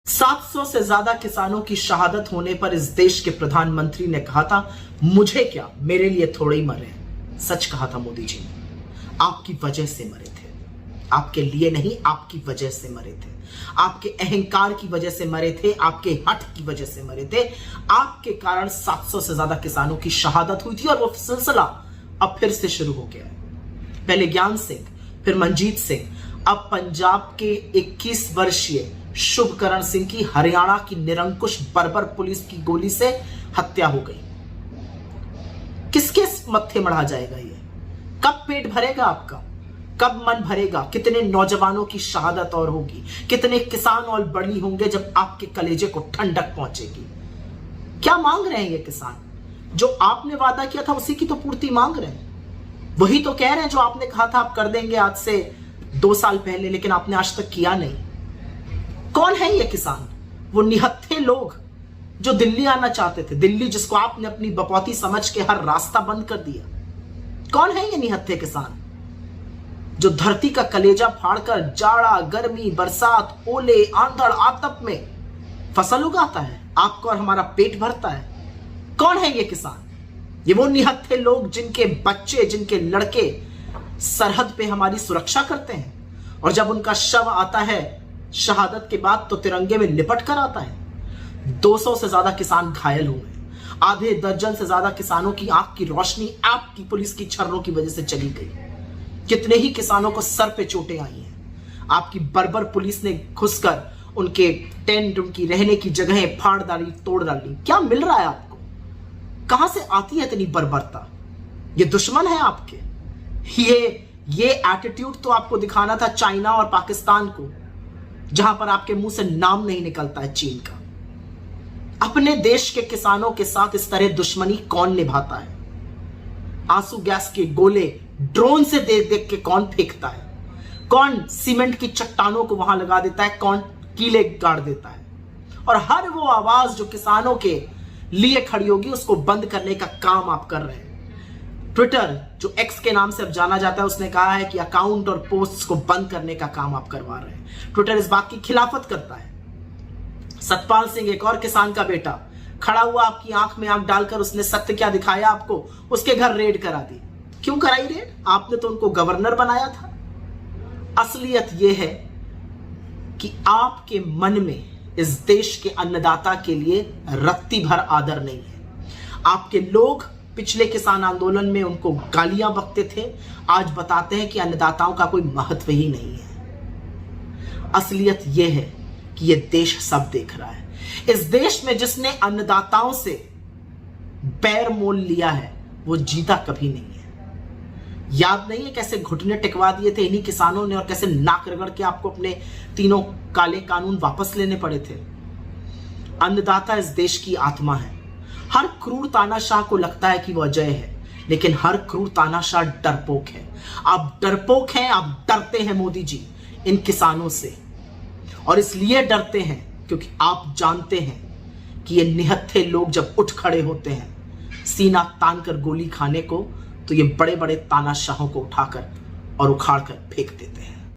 700 से ज्यादा किसानों की शहादत होने पर इस देश के प्रधानमंत्री ने कहा था, मुझे क्या, मेरे लिए थोड़े ही मरे हैं। सच कहा था मोदी जी ने। आपकी वजह से मरे थे, आपके लिए नहीं, आपकी वजह से मरे थे। आपके अहंकार की वजह से मरे थे, आपके हठ की वजह से मरे थे। आपके कारण 700 से ज्यादा किसानों की शहादत हुई थी और वो सिलसिला अब फिर से शुरू हो गया है। पहले ज्ञान सिंह, फिर मनजीत सिंह, अब पंजाब के 21 वर्षीय शुभकरण सिंह की हरियाणा की निरंकुश बर्बर पुलिस की गोली से हत्या हो गई। किसके मत्थे मढ़ा जाएगा ये? कब पेट भरेगा आपका? कब मन भरेगा? कितने नौजवानों की शहादत और होगी, कितने किसान और बड़ी होंगे जब आपके कलेजे को ठंडक पहुंचेगी। क्या मांग रहे हैं ये किसान? जो आपने वादा किया था उसी की तो पूर्ति मांग रहे हैं। वही तो कह रहे हैं जो आपने कहा था आप कर देंगे आज से 2 साल पहले, लेकिन आपने आज तक किया नहीं। कौन है ये किसान? वो निहत्थे लोग जो दिल्ली आना चाहते थे, दिल्ली जिसको आपने अपनी बपौती समझ के हर रास्ता बंद कर दिया। कौन है ये निहत्थे किसान जो धरती का कलेजा फाड़कर जाड़ा, गर्मी, बरसात, ओले, आंधड़, आतप में फसल उगाता है, आपका और हमारा पेट भरता है? कौन है ये किसान? ये वो निहत्थे लोग जिनके बच्चे, जिनके लड़के सरहद पे हमारी सुरक्षा करते हैं और जब उनका शव आता है शहादत के बाद तो तिरंगे में लिपट कर आता है। 200 से ज्यादा किसान घायल हुए, आधे दर्जन से ज्यादा किसानों की आंख की रोशनी आपकी पुलिस की छर्रों की वजह से चली गई। कितने ही किसानों को सर पे चोटें आई हैं। आपकी बर्बर पुलिस ने घुसकर उनके टेंट, उनकी रहने की जगहें फाड़ डाली, तोड़ डाली। क्या मिल रहा है आपको? कहां से आती है इतनी बर्बरता? ये दुश्मन है आपके। ये एटीट्यूड तो आपको दिखाना था चाइना और पाकिस्तान को, जहां पर आपके मुंह से नाम नहीं निकलता है चीन का। अपने देश के किसानों के साथ इस तरह दुश्मनी कौन निभाता है? आंसू गैस के गोले ड्रोन से देख देख के कौन फेंकता है? कौन सीमेंट की चट्टानों को वहां लगा देता है? कौन कीले गाड़ देता है? और हर वो आवाज जो किसानों के लिए खड़ी होगी उसको बंद करने का काम आप कर रहे हैं। ट्विटर, जो एक्स के नाम से अब जाना जाता है, उसने कहा है कि अकाउंट और पोस्ट्स को बंद करने का काम आप करवा रहे हैं। ट्विटर इस बात की खिलाफत करता है। सतपाल सिंह, एक और किसान का बेटा, खड़ा हुआ आपकी आंख में आंख डालकर उसने सत्य क्या दिखाया आपको, उसके घर रेड करा दी। क्यों कराई रेड? आपने तो उनको गवर्नर बनाया था। असलियत यह है कि आपके मन में इस देश के अन्नदाता के लिए रत्ती भर आदर नहीं है। आपके लोग पिछले किसान आंदोलन में उनको गालियां बकते थे, आज बताते हैं कि अन्नदाताओं का कोई महत्व ही नहीं है। असलियत यह है कि यह देश सब देख रहा है। इस देश में जिसने अन्नदाताओं से बैर मोल लिया है वो जीता कभी नहीं है। याद नहीं है कैसे घुटने टिकवा दिए थे इन्हीं किसानों ने और कैसे नाक रगड़ के आपको अपने तीनों काले कानून वापस लेने पड़े थे। अन्नदाता इस देश की आत्मा है। हर क्रूर तानाशाह को लगता है कि वो अजय है, लेकिन हर क्रूर तानाशाह डरपोक है। आप डरपोक हैं, आप डरते हैं मोदी जी इन किसानों से, और इसलिए डरते हैं क्योंकि आप जानते हैं कि ये निहत्थे लोग जब उठ खड़े होते हैं सीना तान कर गोली खाने को, तो ये बड़े बड़े तानाशाहों को उठाकर और उखाड़ कर फेंक देते हैं।